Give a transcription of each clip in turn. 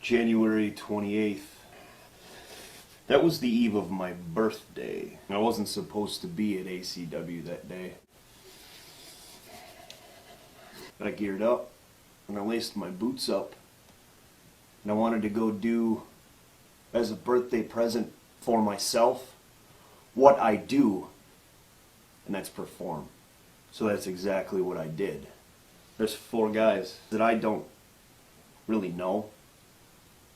January 28th. That was the eve of my birthday. I wasn't supposed to be at ACW that day. But I geared up, and I laced my boots up, and I wanted to go do, as a birthday present for myself, what I do, and that's perform. So that's exactly what I did. There's 4 guys that I don't really know,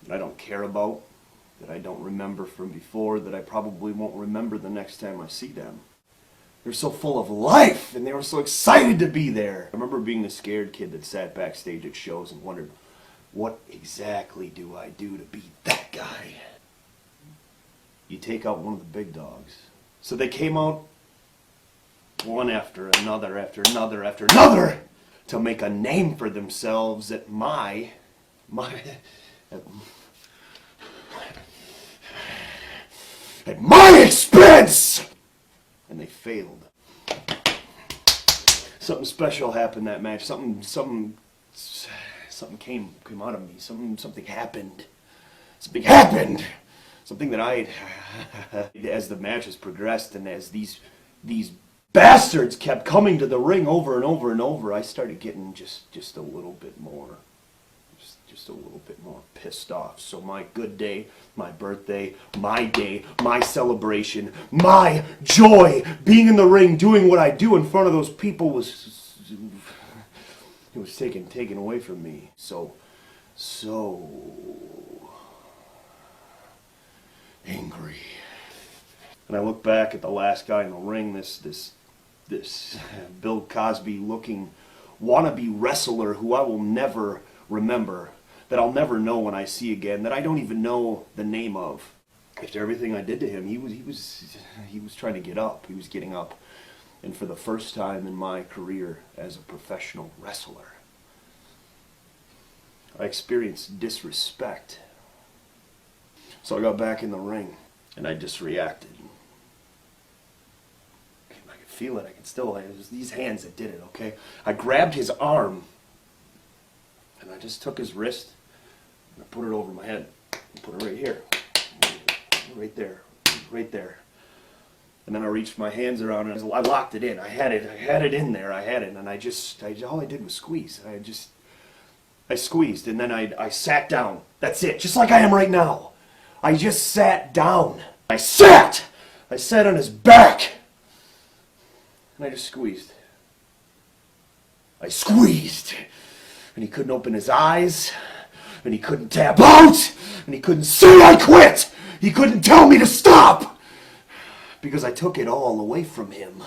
that I don't care about, that I don't remember from before, that I probably won't remember the next time I see them. They're so full of life, and they were so excited to be there. I remember being the scared kid that sat backstage at shows and wondered, what exactly do I do to be that guy? You take out one of the big dogs. So they came out one after another, after another, after another, to make a name for themselves at my expense! And they failed. Something special happened that match. Something came out of me. Something happened. Something happened! Something that I, as the matches progressed and as these bastards kept coming to the ring over and over and over, I started getting just a little bit more, just a little bit more pissed off. So my good day, my birthday, my day, my celebration, my joy, being in the ring, doing what I do in front of those people was taken away from me. So angry. And I look back at the last guy in the ring, this Bill Cosby looking wannabe wrestler who I will never remember, that I'll never know when I see again, that I don't even know the name of. After everything I did to him, he was trying to get up. He was getting up. And for the first time in my career as a professional wrestler, I experienced disrespect. So I got back in the ring, and I just reacted. I could feel it. I could still. It was these hands that did it. Okay, I grabbed his arm, and I just took his wrist, and I put it over my head. I put it right here, right there, right there. And then I reached my hands around and I locked it in. I had it in there. I had it, and all I did was squeeze. I squeezed, and then I sat down. That's it, just like I am right now. I just sat down. I sat on his back, and I just squeezed. I squeezed, and he couldn't open his eyes, and he couldn't tap out, and he couldn't say I quit. He couldn't tell me to stop, because I took it all away from him.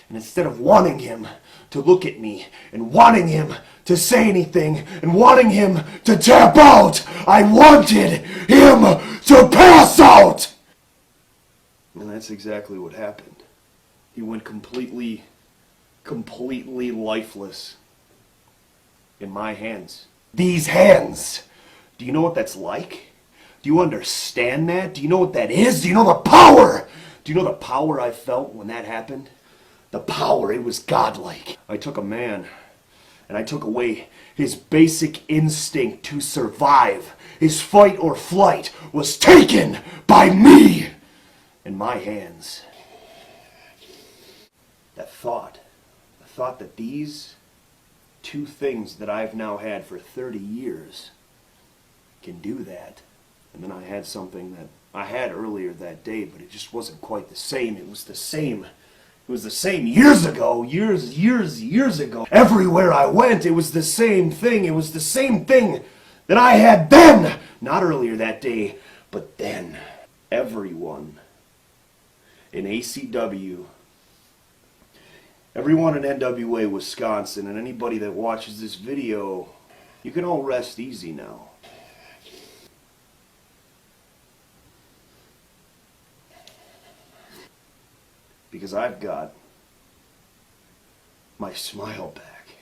And instead of wanting him to look at me, and wanting him to say anything, and wanting him to tap out, I wanted him to pass out! And that's exactly what happened. He went completely lifeless in my hands. These hands! Do you know what that's like? Do you understand that? Do you know what that is? Do you know the power? Do you know the power I felt when that happened? The power, it was godlike. I took a man, and I took away his basic instinct to survive. His fight or flight was taken by me in my hands. The thought that these two things that I've now had for 30 years can do that. And then I had something that I had earlier that day, but it just wasn't quite the same. It was the same. It was the same years ago, years ago. Everywhere I went, it was the same thing. It was the same thing that I had then. Not earlier that day, but then. Everyone in ACW, everyone in NWA Wisconsin, and anybody that watches this video You can all rest easy now. Because I've got my smile back.